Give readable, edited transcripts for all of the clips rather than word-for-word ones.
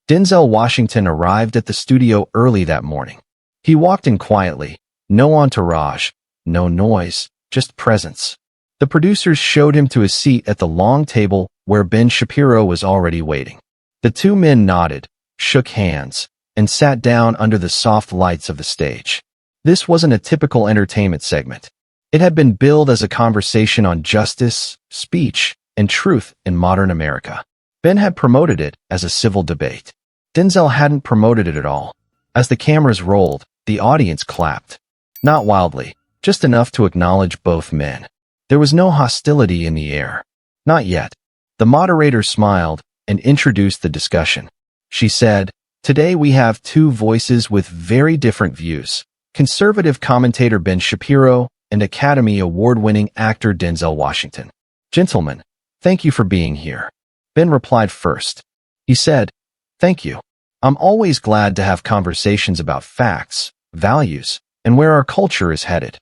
Denzel Washington arrived at the studio early that morning. He walked in quietly, no entourage, no noise, just presence. The producers showed him to his seat at the long table where Ben Shapiro was already waiting. The two men nodded, shook hands, and sat down under the soft lights of the stage. This wasn't a typical entertainment segment. It had been billed as a conversation on justice, speech, and truth in modern America. Ben had promoted it as a civil debate. Denzel hadn't promoted it at all. As the cameras rolled, the audience clapped. Not wildly, just enough to acknowledge both men. There was no hostility in the air. Not yet. The moderator smiled and introduced the discussion. She said, "Today we have two voices with very different views. Conservative commentator Ben Shapiro and Academy Award-winning actor Denzel Washington. Gentlemen, thank you for being here." Ben replied first. He said, "Thank you. I'm always glad to have conversations about facts, values, and where our culture is headed."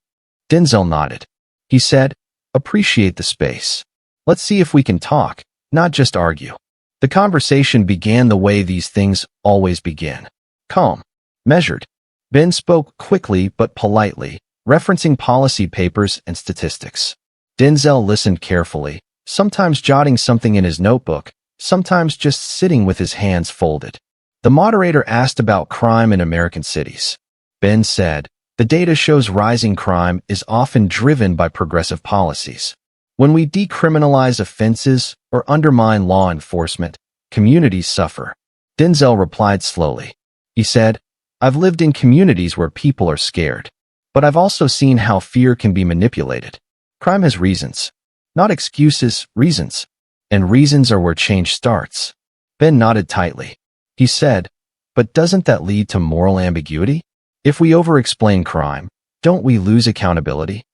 Denzel nodded. He said, "Appreciate the space. Let's see if we can talk, not just argue." The conversation began the way these things always begin. Calm, measured. Ben spoke quickly but politely, referencing policy papers and statistics. Denzel listened carefully, sometimes jotting something in his notebook, sometimes just sitting with his hands folded. The moderator asked about crime in American cities. Ben said, "The data shows rising crime is often driven by progressive policies. When we decriminalize offenses or undermine law enforcement, communities suffer." Denzel replied slowly. He said, "I've lived in communities where people are scared, but I've also seen how fear can be manipulated. Crime has reasons. Not excuses, reasons. And reasons are where change starts." Ben nodded tightly. He said, "But doesn't that lead to moral ambiguity? If we over-explain crime, don't we lose accountability?"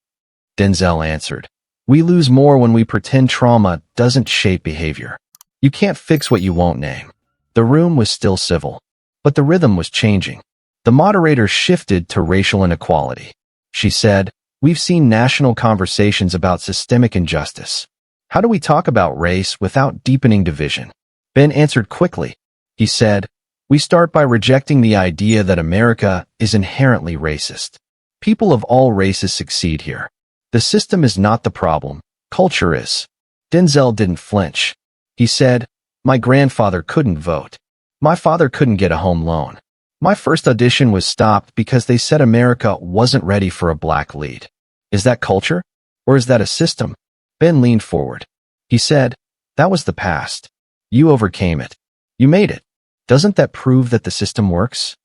Denzel answered, "We lose more when we pretend trauma doesn't shape behavior. You can't fix what you won't name." The room was still civil, but the rhythm was changing. The moderator shifted to racial inequality. She said, "We've seen national conversations about systemic injustice. How do we talk about race without deepening division?" Ben answered quickly. He said, "We start by rejecting the idea that America is inherently racist. People of all races succeed here. The system is not the problem, culture is." Denzel didn't flinch. He said, "My grandfather couldn't vote. My father couldn't get a home loan. My first audition was stopped because they said America wasn't ready for a black lead. Is that culture? Or is that a system?" Ben leaned forward. He said, "That was the past. You overcame it. You made it. Doesn't that prove that the system works?"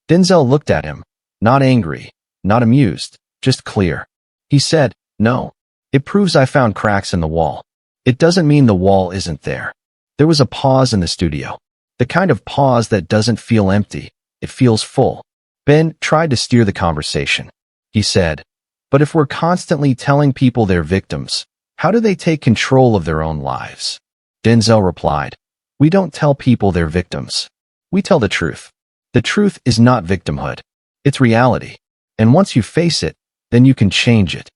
Denzel looked at him, not angry, not amused, just clear. He said, "No. It proves I found cracks in the wall. It doesn't mean the wall isn't there." There was a pause in the studio. The kind of pause that doesn't feel empty, it feels full. Ben tried to steer the conversation. He said, "But if we're constantly telling people they're victims, how do they take control of their own lives?" Denzel replied, "We don't tell people they're victims. We tell the truth. The truth is not victimhood. It's reality. And once you face it, then you can change it."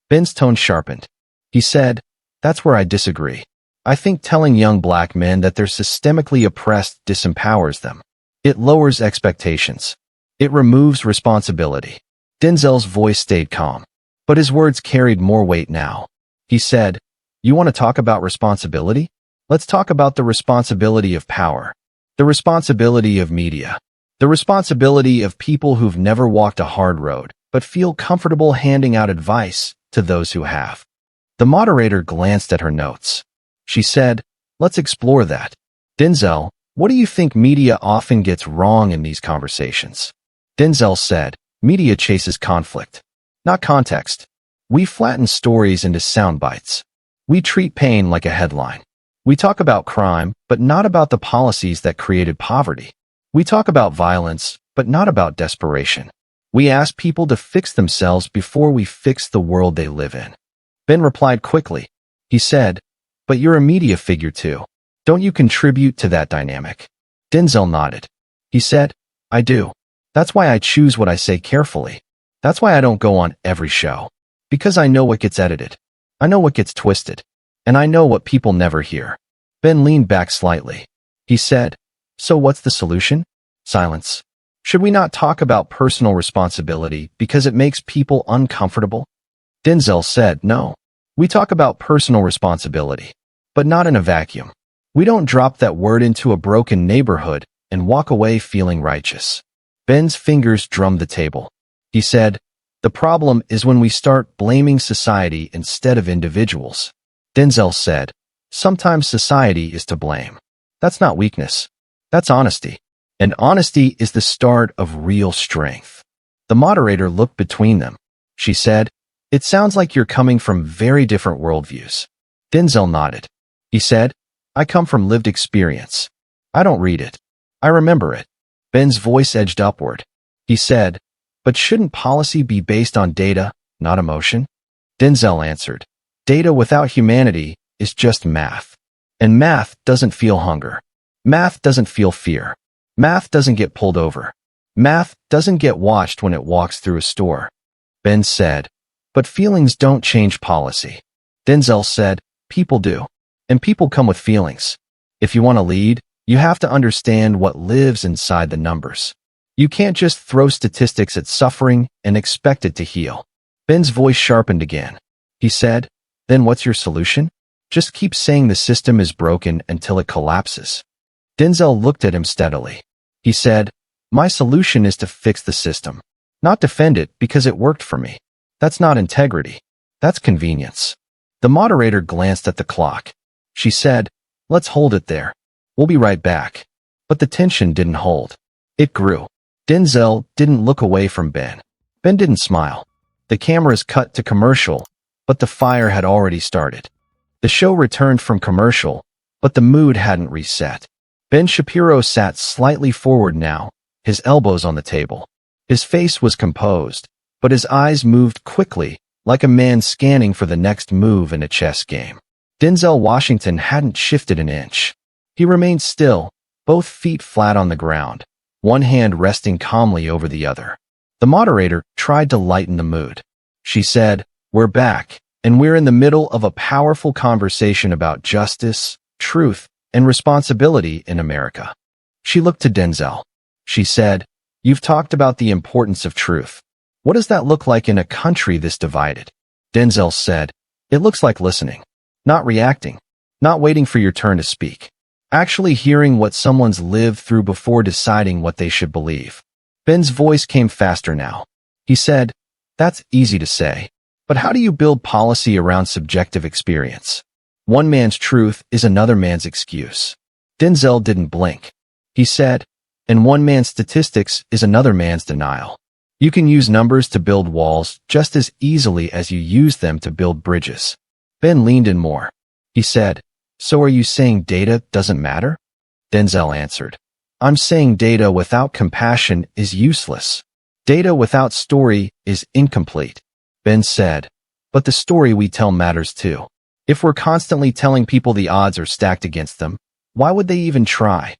Ben's tone sharpened. He said, "That's where I disagree. I think telling young black men that they're systemically oppressed disempowers them. It lowers expectations. It removes responsibility." Denzel's voice stayed calm, but his words carried more weight now. He said, "You want to talk about responsibility? Let's talk about the responsibility of power, the responsibility of media, the responsibility of people who've never walked a hard road but feel comfortable handing out advice to those who have." The moderator glanced at her notes. She said, "Let's explore that. Denzel, what do you think media often gets wrong in these conversations?" Denzel said, "Media chases conflict, not context. We flatten stories into sound bites. We treat pain like a headline. We talk about crime, but not about the policies that created poverty. We talk about violence, but not about desperation. We ask people to fix themselves before we fix the world they live in." Ben replied quickly. He said, "But you're a media figure too. Don't you contribute to that dynamic?" Denzel nodded. He said, "I do. That's why I choose what I say carefully. That's why I don't go on every show. Because I know what gets edited. I know what gets twisted. And I know what people never hear." Ben leaned back slightly. He said, So what's the solution? Silence. Should we not talk about personal responsibility because it makes people uncomfortable? Denzel said, no. We talk about personal responsibility, but not in a vacuum. We don't drop that word into a broken neighborhood and walk away feeling righteous. Ben's fingers drummed the table. He said, the problem is when we start blaming society instead of individuals. Denzel said, sometimes society is to blame. That's not weakness. That's honesty. And honesty is the start of real strength. The moderator looked between them. She said, it sounds like you're coming from very different worldviews. Denzel nodded. He said, I come from lived experience. I don't read it. I remember it. Ben's voice edged upward. He said, but shouldn't policy be based on data, not emotion? Denzel answered, data without humanity is just math. And math doesn't feel hunger. Math doesn't feel fear. Math doesn't get pulled over. Math doesn't get watched when it walks through a store. Ben said, but feelings don't change policy. Denzel said, people do. And people come with feelings. If you want to lead, you have to understand what lives inside the numbers. You can't just throw statistics at suffering and expect it to heal. Ben's voice sharpened again. He said, then what's your solution? Just keep saying the system is broken until it collapses. Denzel looked at him steadily. He said, my solution is to fix the system, not defend it because it worked for me. That's not integrity. That's convenience. The moderator glanced at the clock. She said, let's hold it there. We'll be right back. But the tension didn't hold. It grew. Denzel didn't look away from Ben. Ben didn't smile. The cameras cut to commercial, but the fire had already started. The show returned from commercial, but the mood hadn't reset. Ben Shapiro sat slightly forward now, his elbows on the table. His face was composed, but his eyes moved quickly, like a man scanning for the next move in a chess game. Denzel Washington hadn't shifted an inch. He remained still, both feet flat on the ground, one hand resting calmly over the other. The moderator tried to lighten the mood. She said, we're back, and we're in the middle of a powerful conversation about justice, truth, and responsibility in America. She looked to Denzel. She said, you've talked about the importance of truth. What does that look like in a country this divided? Denzel said, it looks like listening, not reacting, not waiting for your turn to speak, actually hearing what someone's lived through before deciding what they should believe. Ben's voice came faster now. He said, that's easy to say, but how do you build policy around subjective experience? One man's truth is another man's excuse. Denzel didn't blink. He said, and one man's statistics is another man's denial. You can use numbers to build walls just as easily as you use them to build bridges. Ben leaned in more. He said, so are you saying data doesn't matter? Denzel answered, I'm saying data without compassion is useless. Data without story is incomplete. Ben said, but the story we tell matters too. If we're constantly telling people the odds are stacked against them, why would they even try?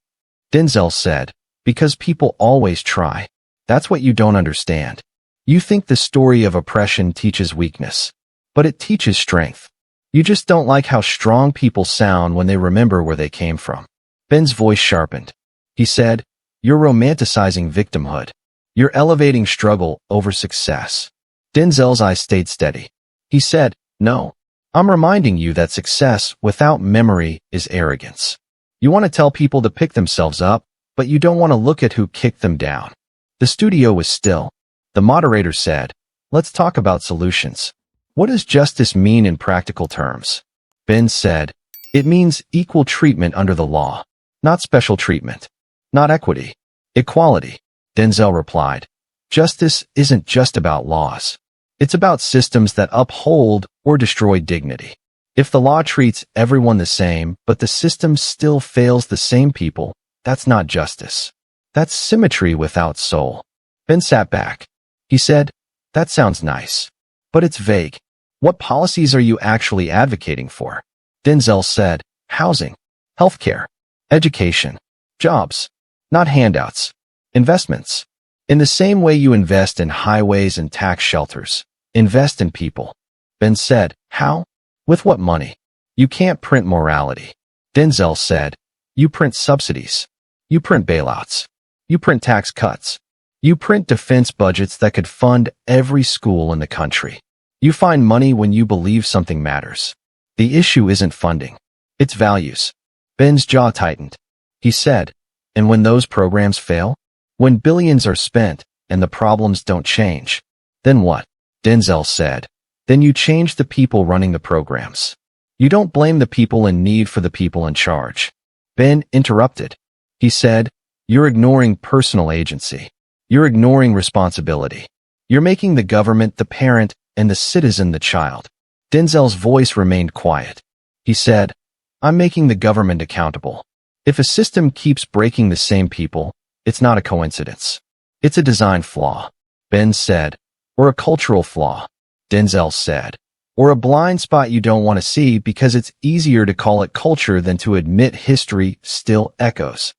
Denzel said, because people always try. That's what you don't understand. You think the story of oppression teaches weakness, but it teaches strength. You just don't like how strong people sound when they remember where they came from. Ben's voice sharpened. He said, you're romanticizing victimhood. You're elevating struggle over success. Denzel's eyes stayed steady. He said, no, I'm reminding you that success without memory is arrogance. You want to tell people to pick themselves up, but you don't want to look at who kicked them down. The studio was still. The moderator said, let's talk about solutions. What does justice mean in practical terms? Ben said, it means equal treatment under the law, not special treatment, not equity, equality. Denzel replied, justice isn't just about laws. It's about systems that uphold or destroy dignity. If the law treats everyone the same, but the system still fails the same people, that's not justice. That's symmetry without soul. Ben sat back. He said, that sounds nice, but it's vague. What policies are you actually advocating for? Denzel said, housing, healthcare, education, jobs, not handouts, investments. In the same way you invest in highways and tax shelters, invest in people. Ben said, how? With what money? You can't print morality. Denzel said, you print subsidies. You print bailouts. You print tax cuts. You print defense budgets that could fund every school in the country. You find money when you believe something matters. The issue isn't funding. It's values. Ben's jaw tightened. He said, and when those programs fail? When billions are spent and the problems don't change? Then what? Denzel said. Then you change the people running the programs. You don't blame the people in need for the people in charge. Ben interrupted. He said, you're ignoring personal agency. You're ignoring responsibility. You're making the government the parent and the citizen the child. Denzel's voice remained quiet. He said, I'm making the government accountable. If a system keeps breaking the same people, it's not a coincidence. It's a design flaw. Ben said, or a cultural flaw. Denzel said, or a blind spot you don't want to see because it's easier to call it culture than to admit history still echoes.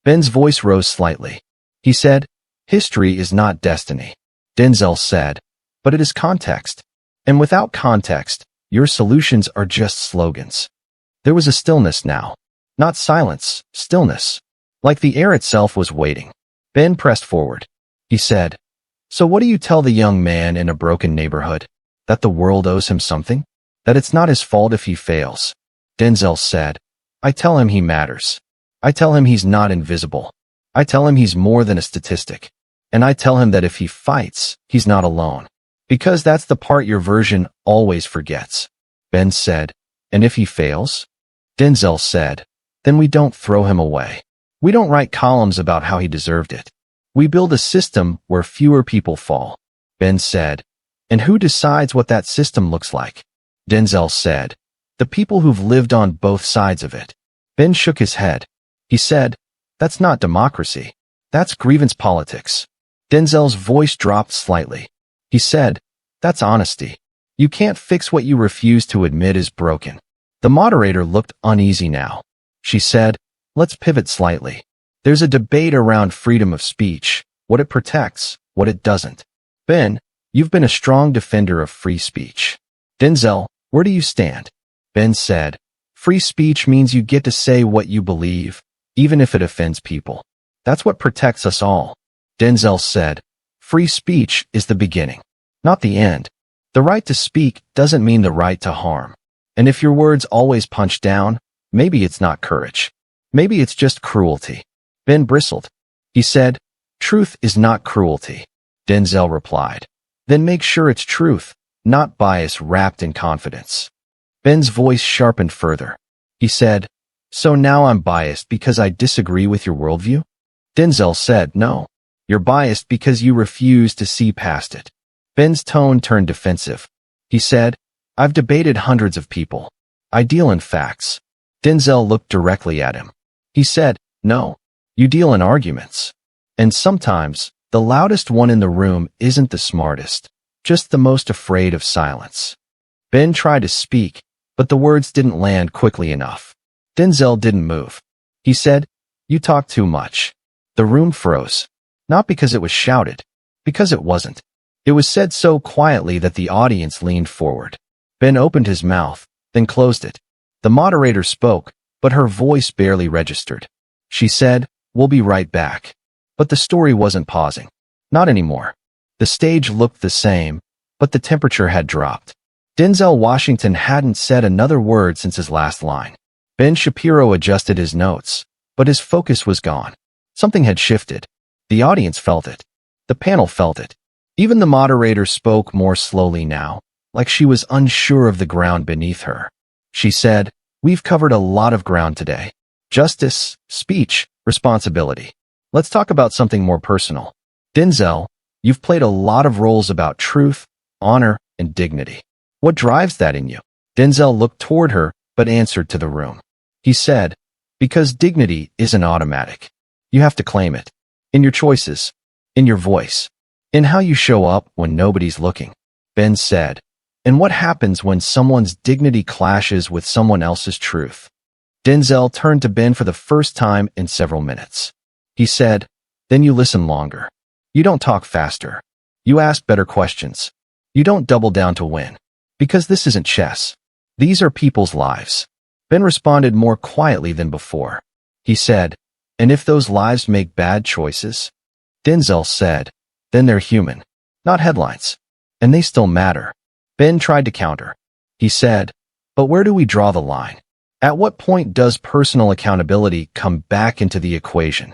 Ben's voice rose slightly. He said, history is not destiny. Denzel said, but it is context. And without context, your solutions are just slogans. There was a stillness now. Not silence, stillness. Like the air itself was waiting. Ben pressed forward. He said, so what do you tell the young man in a broken neighborhood? That the world owes him something? That it's not his fault if he fails? Denzel said, I tell him he matters. I tell him he's not invisible. I tell him he's more than a statistic. And I tell him that if he fights, he's not alone. Because that's the part your version always forgets. Ben said, and if he fails? Denzel said, then we don't throw him away. We don't write columns about how he deserved it. We build a system where fewer people fall. Ben said, and who decides what that system looks like? Denzel said, the people who've lived on both sides of it. Ben shook his head. He said, that's not democracy. That's grievance politics. Denzel's voice dropped slightly. He said, that's honesty. You can't fix what you refuse to admit is broken. The moderator looked uneasy now. She said, let's pivot slightly. There's a debate around freedom of speech, what it protects, what it doesn't. Ben, you've been a strong defender of free speech. Denzel, where do you stand? Ben said, free speech means you get to say what you believe, even if it offends people. That's what protects us all. Denzel said, free speech is the beginning, not the end. The right to speak doesn't mean the right to harm. And if your words always punch down, maybe it's not courage. Maybe it's just cruelty. Ben bristled. He said, truth is not cruelty. Denzel replied, then make sure it's truth, not bias wrapped in confidence. Ben's voice sharpened further. He said, so now I'm biased because I disagree with your worldview? Denzel said, no. You're biased because you refuse to see past it. Ben's tone turned defensive. He said, I've debated hundreds of people. I deal in facts. Denzel looked directly at him. He said, no. You deal in arguments. And sometimes, the loudest one in the room isn't the smartest, just the most afraid of silence. Ben tried to speak, but the words didn't land quickly enough. Denzel didn't move. He said, you talk too much. The room froze. Not because it was shouted, because it wasn't. It was said so quietly that the audience leaned forward. Ben opened his mouth, then closed it. The moderator spoke, but her voice barely registered. She said, we'll be right back. But the story wasn't pausing. Not anymore. The stage looked the same, but the temperature had dropped. Denzel Washington hadn't said another word since his last line. Ben Shapiro adjusted his notes, but his focus was gone. Something had shifted. The audience felt it. The panel felt it. Even the moderator spoke more slowly now, like she was unsure of the ground beneath her. She said, we've covered a lot of ground today. Justice, speech, responsibility. Let's talk about something more personal. Denzel, you've played a lot of roles about truth, honor, and dignity. What drives that in you? Denzel looked toward her, but answered to the room. He said, because dignity isn't automatic. You have to claim it. In your choices. In your voice. In how you show up when nobody's looking. Ben said, and what happens when someone's dignity clashes with someone else's truth? Denzel turned to Ben for the first time in several minutes. He said, then you listen longer. You don't talk faster. You ask better questions. You don't double down to win. Because this isn't chess. These are people's lives. Ben responded more quietly than before. He said, And if those lives make bad choices? Denzel said, then they're human, not headlines. And they still matter. Ben tried to counter. He said, but where do we draw the line? At what point does personal accountability come back into the equation?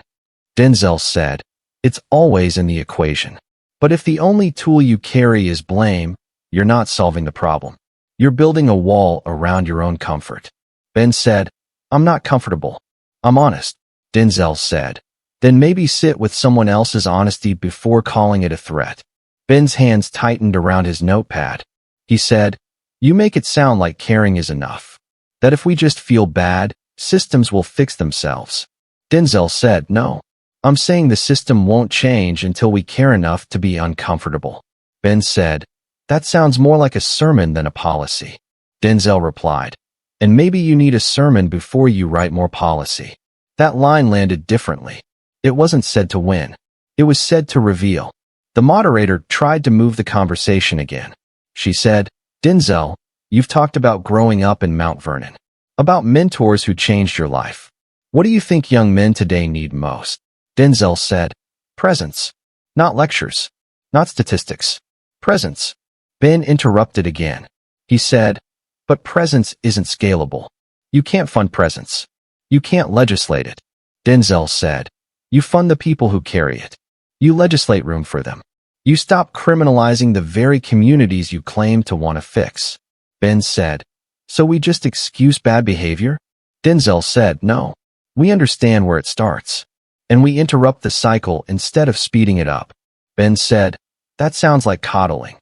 Denzel said, it's always in the equation. But if the only tool you carry is blame, you're not solving the problem. You're building a wall around your own comfort. Ben said, I'm not comfortable. I'm honest. Denzel said, then maybe sit with someone else's honesty before calling it a threat. Ben's hands tightened around his notepad. He said, you make it sound like caring is enough. That if we just feel bad, systems will fix themselves. Denzel said, no. I'm saying the system won't change until we care enough to be uncomfortable. Ben said, that sounds more like a sermon than a policy. Denzel replied, and maybe you need a sermon before you write more policy. That line landed differently. It wasn't said to win. It was said to reveal. The moderator tried to move the conversation again. She said, Denzel, you've talked about growing up in Mount Vernon, about mentors who changed your life. What do you think young men today need most? Denzel said, presence. Not lectures. Not statistics. Presence. Ben interrupted again. He said, but presence isn't scalable. You can't fund presence. You can't legislate it. Denzel said, you fund the people who carry it. You legislate room for them. You stop criminalizing the very communities you claim to want to fix. Ben said, so we just excuse bad behavior? Denzel said, no. We understand where it starts. And we interrupt the cycle instead of speeding it up. Ben said, that sounds like coddling.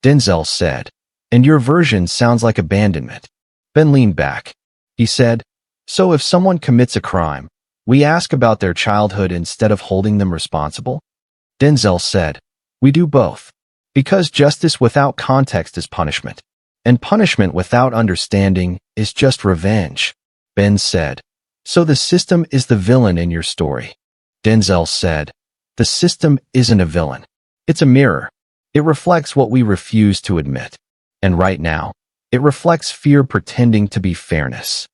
Denzel said, and your version sounds like abandonment. Ben leaned back. He said, so if someone commits a crime, we ask about their childhood instead of holding them responsible? Denzel said, we do both. Because justice without context is punishment. And punishment without understanding is just revenge. Ben said, so the system is the villain in your story. Denzel said, the system isn't a villain. It's a mirror. It reflects what we refuse to admit. And right now, it reflects fear pretending to be fairness.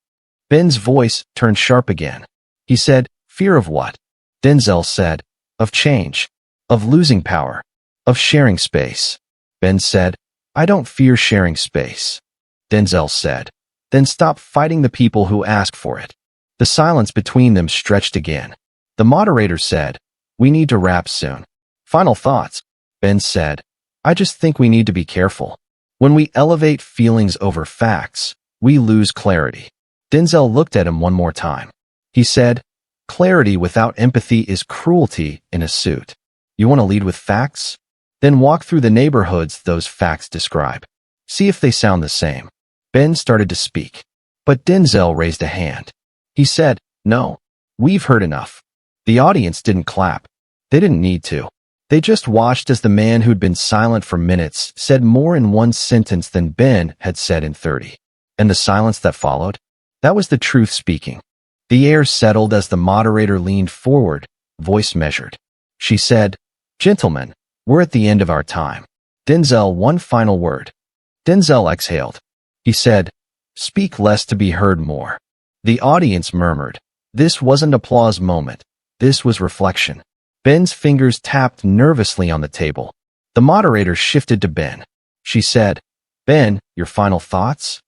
Ben's voice turned sharp again. He said, fear of what? Denzel said, of change, of losing power, of sharing space. Ben said, I don't fear sharing space. Denzel said, then stop fighting the people who ask for it. The silence between them stretched again. The moderator said, we need to wrap soon. Final thoughts. Ben said, I just think we need to be careful. When we elevate feelings over facts, we lose clarity. Denzel looked at him one more time. He said, clarity without empathy is cruelty in a suit. You want to lead with facts? Then walk through the neighborhoods those facts describe. See if they sound the same. Ben started to speak. But Denzel raised a hand. He said, no, we've heard enough. The audience didn't clap. They didn't need to. They just watched as the man who'd been silent for minutes said more in one sentence than Ben had said in 30. And the silence that followed? That was the truth speaking. The air settled as the moderator leaned forward, voice measured. She said, gentlemen, we're at the end of our time. Denzel, one final word. Denzel exhaled. He said, speak less to be heard more. The audience murmured. This wasn't applause moment. This was reflection. Ben's fingers tapped nervously on the table. The moderator shifted to Ben. She said, Ben, your final thoughts?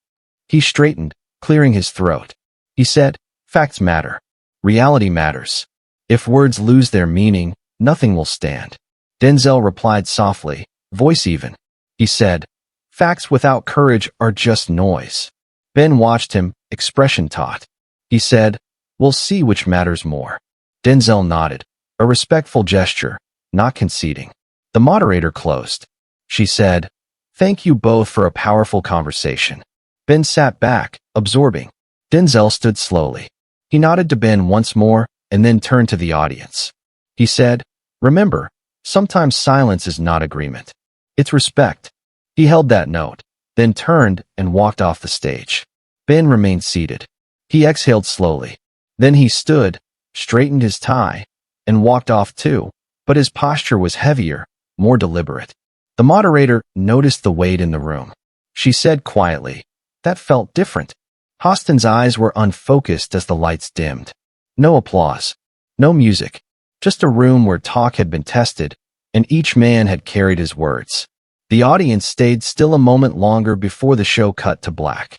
He straightened, clearing his throat. He said, facts matter. Reality matters. If words lose their meaning, nothing will stand. Denzel replied softly, voice even. He said, facts without courage are just noise. Ben watched him, expression taut. He said, we'll see which matters more. Denzel nodded, a respectful gesture, not conceding. The moderator closed. She said, thank you both for a powerful conversation. Ben sat back, absorbing. Denzel stood slowly. He nodded to Ben once more and then turned to the audience. He said, remember, sometimes silence is not agreement. It's respect. He held that note, then turned and walked off the stage. Ben remained seated. He exhaled slowly. Then he stood, straightened his tie, and walked off too, but his posture was heavier, more deliberate. The moderator noticed the weight in the room. She said quietly, that felt different. Hostin's eyes were unfocused as the lights dimmed. No applause. No music, just a room where talk had been tested, and each man had carried his words. The audience stayed still a moment longer before the show cut to black.